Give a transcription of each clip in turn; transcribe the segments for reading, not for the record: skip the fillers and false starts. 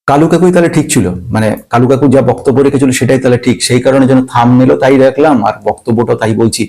কালু কাকুই তাহলে ঠিক ছিল, মানে কালু কাকু যা বক্তব্য রেখেছিল সেটাই তাহলে ঠিক, সেই কারণে যেন থাম্বনেলও তাই রাখলাম আর বক্তব্যটা তাই বলছি।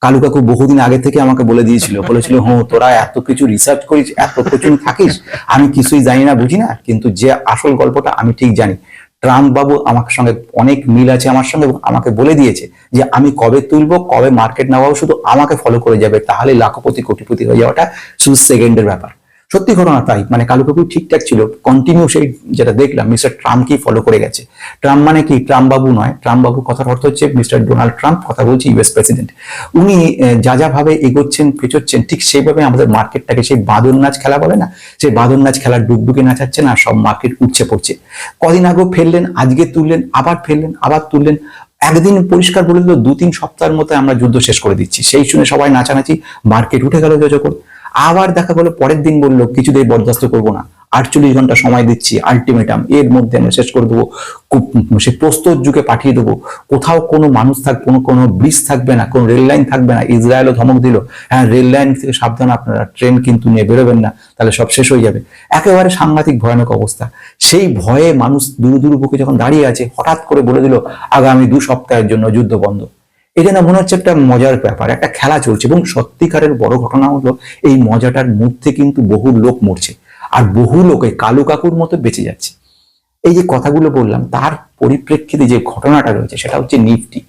কালু কাকু বহুদিন আগে থেকে আমাকে বলে দিয়েছিল, বলেছিল তোরা এত কিছু রিসার্চ করিস, এত কিছু থাকিস, আমি কিছুই জানি না বুঝি না, কিন্তু যে আসল গল্পটা আমি ঠিক জানি। ট্রাম্প বাবু আমার সঙ্গে অনেক মিল আছে আমার সঙ্গে, আমাকে বলে দিয়েছে যে আমি কবে তুলবো, কবে মার্কেট নেওয়াও, শুধু আমাকে ফলো করে যাবে, তাহলে লাখপতি কোটিপতি হয়ে যাওয়াটা শুধু সেকেন্ডের ব্যাপার। সত্যি ঘটনা তাই, মানে কালু কাকু ঠিকঠাক ছিল, কন্টিনিউ সেই যেটা দেখলাম মিস্টার ট্রাম্পকেই ফলো করে গেছে। ট্রাম্প মানে কি, ট্রাম্প বাবু নয়, ট্রাম্প বাবু কথার অর্থ হচ্ছে মিস্টার ডোনাল্ড ট্রাম্প, কথা বলছি ইউএস প্রেসিডেন্ট। উনি যা যা ভাবে এগোচ্ছেন পেছোচ্ছেন, ঠিক সেইভাবে আমাদের মার্কেটটাকে সেই বাদর নাচ খেলা বলে না, সেই বাদর নাচ খেলার ডুগডুগে নাচাচ্ছে না, সব মার্কেট উঠছে পড়ছে। কদিন আগেও ফেললেন, আজকে তুললেন, আবার ফেললেন, আবার তুললেন। একদিন পরিষ্কার বলে দিল 2-3 সপ্তাহের মধ্যে আমরা যুদ্ধ শেষ করে দিচ্ছি, সেই শুনে সবাই নাচানাচি, মার্কেট উঠে গেল যখন। আবার দেখা গেলো পরের দিন বললো কিছুতেই বরদাস্ত করবো না, 48 ঘন্টা সময় দিচ্ছি, আলটিমেটাম, এর মধ্যে আমরা শেষ করে দেবো, সে প্রস্তর যুগে পাঠিয়ে দেবো, কোথাও কোনো মানুষ থাকবে, কোনো ব্রিজ থাকবে না, কোনো রেল লাইন থাকবে না। ইসরায়েলও ধমক দিল, হ্যাঁ রেল লাইন থেকে সাবধান আপনারা, ট্রেন কিন্তু নিয়ে বেরোবেন না, তাহলে সব শেষ হয়ে যাবে। একেবারে সাংঘাতিক ভয়ানক অবস্থা। সেই ভয়ে মানুষ দুরু দুরু বুকে যখন দাঁড়িয়ে আছে, হঠাৎ করে বলে দিল আগামী 2 সপ্তাহের জন্য যুদ্ধ বন্ধ। এটা না মনে হচ্ছে একটা মজার ব্যাপার, একটা খেলা চলছে, এবং সত্যিকারের বড় ঘটনা হলো এই মজাটার মধ্যে কিন্তু বহু লোক মরছে, আর বহু লোক এই কালু কাকুর মতো বেঁচে যাচ্ছে। এই যে কথাগুলো বললাম তার পরিপ্রেক্ষিতে যে ঘটনাটা রয়েছে সেটা হচ্ছে নিফটি।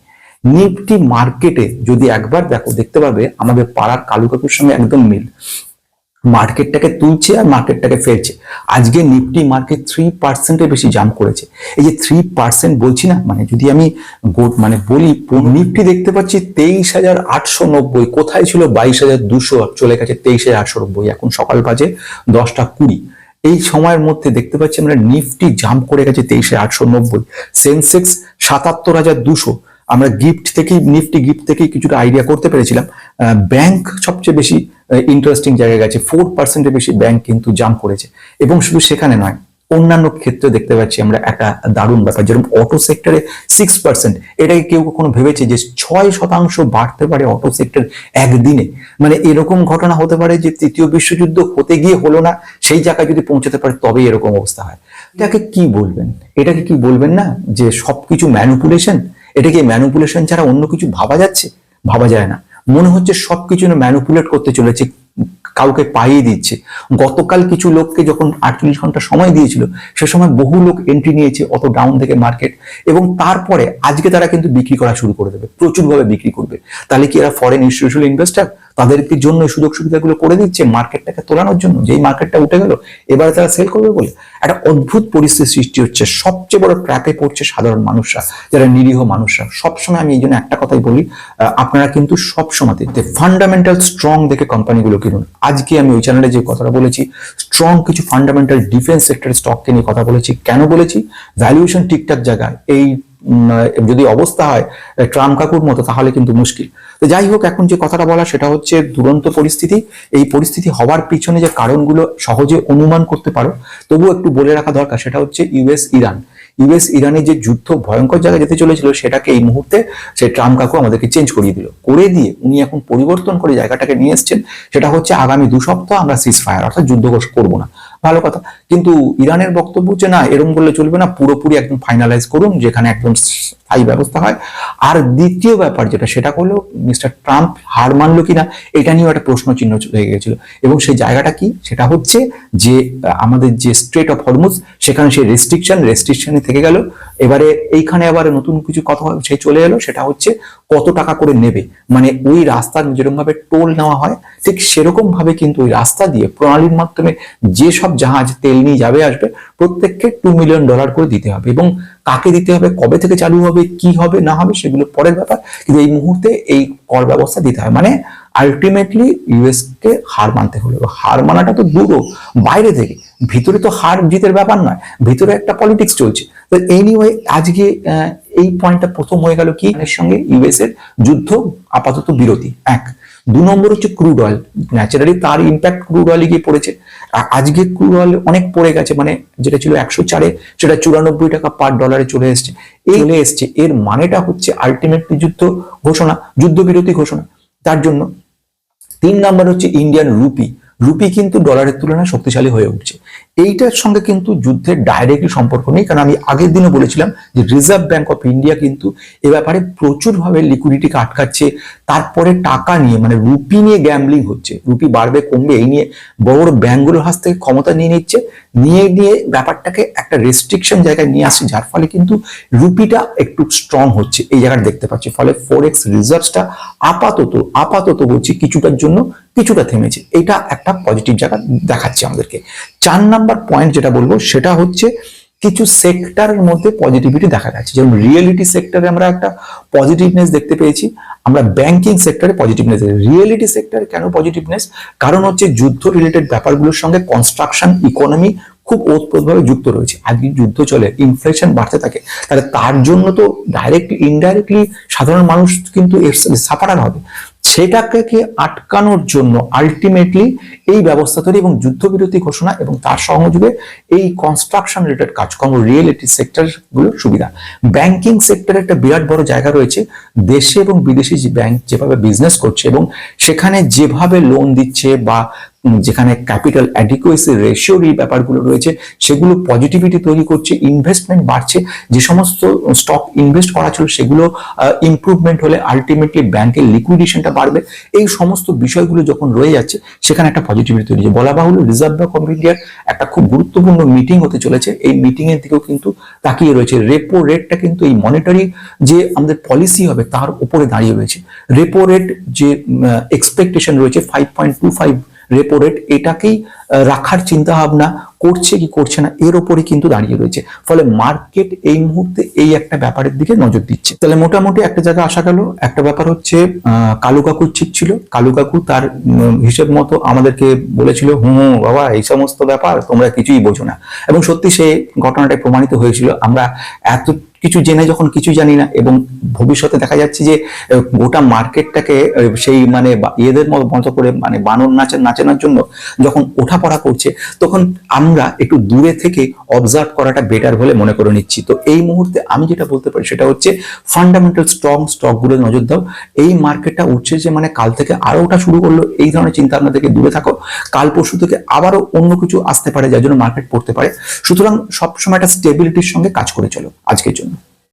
নিফটি মার্কেটে যদি একবার দেখতে পাবে আমাদের পাড়ার কালু কাকুর সঙ্গে একদম মিল। মার্কেটটাকে তুলছে আর মার্কেটটাকে ফেলছে। আজকে নিফটি মার্কেট 3% বেশি জাম্প করেছে। এই যে 3% বলছি না, মানে যদি আমি মানে বলি, নিফটি দেখতে পাচ্ছি 23,890, কোথায় ছিল 22,200, চলে গেছে 23,890। এখন সকাল বাজে 10টা 20। এই সময়ের মধ্যে দেখতে পাচ্ছি আমরা নিফটি জাম্প করে গেছে 23,890, সেন্সেক্স 77,200। আমরা নিফটি গিফট থেকেই কিছুটা আইডিয়া করতে পেরেছিলাম। ব্যাংক সবচেয়ে বেশি ইন্টারেস্টিং জায়গায় গেছে, 4% বেশি ব্যাংক কিন্তু জাম্প করেছে। এবং শুধু সেখানে নয়, অন্যান্য ক্ষেত্রে দেখতে পাচ্ছি আমরা একটা দারুণ ব্যাপার, যেরকম অটো সেক্টরে 6%, এটাকে কেউ কখনো ভেবেছে যে 6% বাড়তে পারে অটো সেক্টর একদিনে? মানে এরকম ঘটনা হতে পারে যে তৃতীয় বিশ্বযুদ্ধ হতে গিয়ে হলো না, সেই জায়গায় যদি পৌঁছাতে পারে তবেই এরকম অবস্থা হয়। এটাকে কি বলবেন? এটাকে কি বলবেন না যে সবকিছু ম্যানিপুলেশন? এটা কি ম্যানিপুলেশন ছাড়া অন্য কিছু ভাবা যাচ্ছে? ভাবা যায় না। মনে হচ্ছে সবকিছু ম্যানিপুলেট করতে চলেছে, কাউকে পাইয়ে দিচ্ছে। গতকাল কিছু লোককে যখন 48 ঘন্টা সময় দিয়েছিল, সে সময় বহু লোক এন্ট্রি নিয়েছে অত ডাউন থেকে মার্কেট, এবং তারপরে আজকে তারা কিন্তু বিক্রি করা শুরু করে দেবে, প্রচুরভাবে বিক্রি করবে। তাহলে কি এরা ফরেন ইনস্টিটিউশনাল ইনভেস্টর? তাদেরকে জন্য সুযোগ সুবিধাগুলো করে দিচ্ছে মার্কেটটাকে তোলানোর জন্য, যেই মার্কেটটা উঠে গেল এবারে তারা সেল করবে বলে। একটা অদ্ভুত পরিস্থিতি সৃষ্টি হচ্ছে। সবচেয়ে বড় ট্র্যাপে পড়ছে সাধারণ মানুষরা, যারা নিরীহ মানুষরা। সবসময় আমি এই জন্য একটা কথাই বলি, আপনারা কিন্তু সবসময় ফান্ডামেন্টাল স্ট্রং দেখে কোম্পানিগুলো কিনুন। আজকে আমি ওই চ্যানেলে যে কথাটা বলেছি, স্ট্রং কিছু ফান্ডামেন্টাল ডিফেন্স সেক্টরের স্টককে নিয়ে কথা বলেছি। কেন বলেছি? ভ্যালুয়েশন ঠিকঠাক জায়গায়, এই যদি অবস্থা হয় ট্রাম্প কাকুর মতো, তাহলে কিন্তু মুশকিল। তো যাই হোক, এখন যে কথাটা বলা সেটা হচ্ছে দুরন্ত পরিস্থিতি। এই পরিস্থিতি হওয়ার পিছনে যে কারণগুলো সহজে অনুমান করতে পারো, তবুও একটু বলে রাখা দরকার। সেটা হচ্ছে ইউএস ইরানের যে যুদ্ধ ভয়ঙ্কর জায়গায় যেতে চলেছিল, সেটাকে এই মুহূর্তে সেই ট্রাম্প কাকু আমাদেরকে চেঞ্জ করিয়ে দিল। করে দিয়ে উনি এখন পরিবর্তন করে জায়গাটাকে নিয়ে এসছেন। সেটা হচ্ছে আগামী 2 সপ্তাহ আমরা সিজ ফায়ার অর্থাৎ যুদ্ধ করবো না। ভালো কথা, কিন্তু ইরানের বক্তব্য হচ্ছে না, এরকম বললে চলবে না, পুরোপুরি একদম ফাইনালাইজ করুন, যেখানে একদম স্থায়ী ব্যবস্থা হয়। আর দ্বিতীয় ব্যাপার যেটা, সেটা হলো মিস্টার ট্রাম্প হার মানলো কিনা, এটা নিয়েও একটা প্রশ্ন চিহ্ন হয়ে গেছিল। এবং সেই জায়গাটা কি, সেটা হচ্ছে যে আমাদের যে স্ট্রেট অফ হরমুজ, সেখানে সেই রেস্ট্রিকশনে থেকে গেল। এবারে এইখানে আবার নতুন কিছু কথা সেই চলে এলো, সেটা হচ্ছে কত টাকা করে নেবে। মানে ওই রাস্তার যেরকম ভাবে টোল নেওয়া হয়, ঠিক সেরকম ভাবে কিন্তু ওই রাস্তা দিয়ে প্রণালীর মাধ্যমে যেসব জাহাজ তেল নিয়ে যাবে আসবে, প্রত্যেককে $2 মিলিয়ন করে দিতে হবে। এবং কাকে দিতে হবে, কবে থেকে চালু হবে, কি হবে না হবে সেগুলো পরের ব্যাপার, কিন্তু এই মুহূর্তে এই কর ব্যবস্থা দিতে হয়। মানে আলটিমেটলি ইউএস কে হার মানতে হলো। হার মানাটা তো দূর বাইরে থেকে, ভিতরে তো হার জিতের ব্যাপার নয়, ভিতরে একটা পলিটিক্স চলছে। তো এনিওয়ে, আজকে এই পয়েন্টটা প্রথম হয়ে গেল কি, এর সঙ্গে ইউএস এর যুদ্ধ আপাতত বিরতি। 2 নম্বর হচ্ছে ক্রুড অয়েল। ন্যাচারালি তার ইম্প্যাক্ট ক্রুড অয়েলে গিয়ে পড়েছে। আজকে ক্রুড অয়েল অনেক পড়ে গেছে, মানে যেটা ছিল 104-এ, সেটা $94 পার ডলারে চলে এসছে। এর মানেটা হচ্ছে আলটিমেটলি যুদ্ধবিরতি ঘোষণা। তার জন্য 3 নম্বর হচ্ছে ইন্ডিয়ান রুপি কিন্তু ডলারের তুলনায় শক্তিশালী হয়ে উঠছে। এইটার সঙ্গে কিন্তু যুদ্ধের ডাইরেক্টলি সম্পর্ক নেই, কারণ আমি আগের দিনও বলেছিলাম যে রিজার্ভ ব্যাংক অফ ইন্ডিয়া কিন্তু এ ব্যাপারে প্রচুরভাবে লিকুইডিটিকে আটকাচ্ছে। তারপরে টাকা নিয়ে মানে রুপি নিয়ে গ্যাম্বলিং হচ্ছে, রুপি বাড়বে কমবে এই নিয়ে বড় বড় ব্যাংকগুলোর হাত থেকে ক্ষমতা নিয়ে নিচ্ছে, নিয়ে ব্যাপারটাকে একটা রেস্ট্রিকশন জায়গায় নিয়ে আসছে, যার ফলে কিন্তু রুপিটা একটু স্ট্রং হচ্ছে এই জায়গাটা দেখতে পাচ্ছি। ফলে ফরেক্স রিজার্ভসটা আপাতত বলছি কিছুটার জন্য কিছুটা থেমেছে, এটা একটা পজিটিভ জায়গা দেখাচ্ছে আমাদেরকে। 4 নাম্বার পয়েন্ট যেটা বলবো সেটা হচ্ছে কিছু সেক্টরের মধ্যে পজিটিভিটি দেখা যাচ্ছে, যেমন রিয়েলিটি সেক্টরে আমরা একটা পজিটিভনেস দেখতে পেয়েছি, আমরা ব্যাংকিং সেক্টরে পজিটিভনেস। রিয়েলিটি সেক্টরে কেন পজিটিভনেস? কারণ হচ্ছে যুদ্ধ রিলেটেড ব্যাপারগুলোর সঙ্গে কনস্ট্রাকশন ইকোনমি খুব ওতপ্রোতভাবে যুক্ত রয়েছে। আজকে যুদ্ধ চলে, ইনফ্লেশন বাড়তে থাকে, তাহলে তার জন্য তো ডাইরেক্টলি ইনডাইরেক্টলি সাধারণ মানুষ কিন্তু সাফারার হবে। সেটাকে আটকানোর জন্য আলটিমেটলি এই ব্যবস্থা তৈরি এবং যুদ্ধবিরতি ঘোষণা এবং তার সহযোগে এই কনস্ট্রাকশন রিলেটেড কাজকর্ম রিয়েলিটি সেক্টর গুলোর সুবিধা। ব্যাংকিং সেক্টরে একটা বিরাট বড় জায়গা রয়েছে, দেশে এবং বিদেশি যে ব্যাংক যেভাবে বিজনেস করছে এবং সেখানে যেভাবে লোন দিচ্ছে বা যেখানে ক্যাপিটাল অ্যাডিকুয়েসি রেশিওর এই ব্যাপারগুলো রয়েছে সেগুলো পজিটিভিটি তৈরি করছে, ইনভেস্টমেন্ট বাড়ছে, যে সমস্ত স্টক ইনভেস্ট করা ছিল সেগুলো ইমপ্রুভমেন্ট হলে আলটিমেটলি ব্যাংকের লিকুইডেশনটা বাড়বে। এই সমস্ত বিষয়গুলো যখন রয়ে যাচ্ছে সেখানে একটা পজিটিভিটি তৈরি হচ্ছে। বলা বাহুল্য রিজার্ভ ব্যাংক অফ ইন্ডিয়ার একটা খুব গুরুত্বপূর্ণ মিটিং হতে চলেছে, এই মিটিং এর দিকেও কিন্তু তাকিয়ে রয়েছে। রেপো রেটটা কিন্তু এই মনিটারি যে আমাদের পলিসি হবে তার উপরে দাঁড়িয়ে রয়েছে। রেপো রেট যে এক্সপেকটেশন রয়েছে 5.25 রেপো রেট, এটাকেই রাখার চিন্তা ভাবনা করছে কি করছে না এর উপরে কিন্তু দাঁড়িয়ে রয়েছে। ফলে মার্কেট এই মুহূর্তে এই একটা ব্যাপারের দিকে নজর দিচ্ছে। তাহলে মোটামুটি একটা জায়গা আসা গেল। একটা ব্যাপার হচ্ছে কালু কাকু ঠিক ছিল, কালু কাকু তার হিসেব মতো আমাদেরকে বলেছিল বাবা এই সমস্ত ব্যাপার তোমরা কিছুই বোঝো না, এবং সত্যি সেই ঘটনাটা প্রমাণিত হয়েছিল। আমরা এত কিছু জেনে যখন কিছু জানি না এবং ভবিষ্যতে দেখা যাচ্ছে যে গোটা মার্কেটটাকে সেই মানে এদের মতো করে মানে বানর নাচানোর জন্য যখন ওঠাপড়া করছে তখন আমরা একটু দূরে থেকে অবজার্ভ করাটা বেটার বলে মনে করে নিচ্ছি। তো এই মুহূর্তে আমি যেটা বলতে পারি সেটা হচ্ছে ফান্ডামেন্টাল স্ট্রং স্টকগুলো নজর দাও। এই মার্কেটটা উঠছে যে মানে কাল থেকে আরো ওঠা শুরু করলো, এই ধরনের চিন্তা ভাবনা থেকে দূরে থাকো। কাল পরশু থেকে আবারও অন্য কিছু আসতে পারে যার জন্য মার্কেট পড়তে পারে। সুতরাং সবসময় একটা স্টেবিলিটির সঙ্গে কাজ করে চলো আজকের জন্য।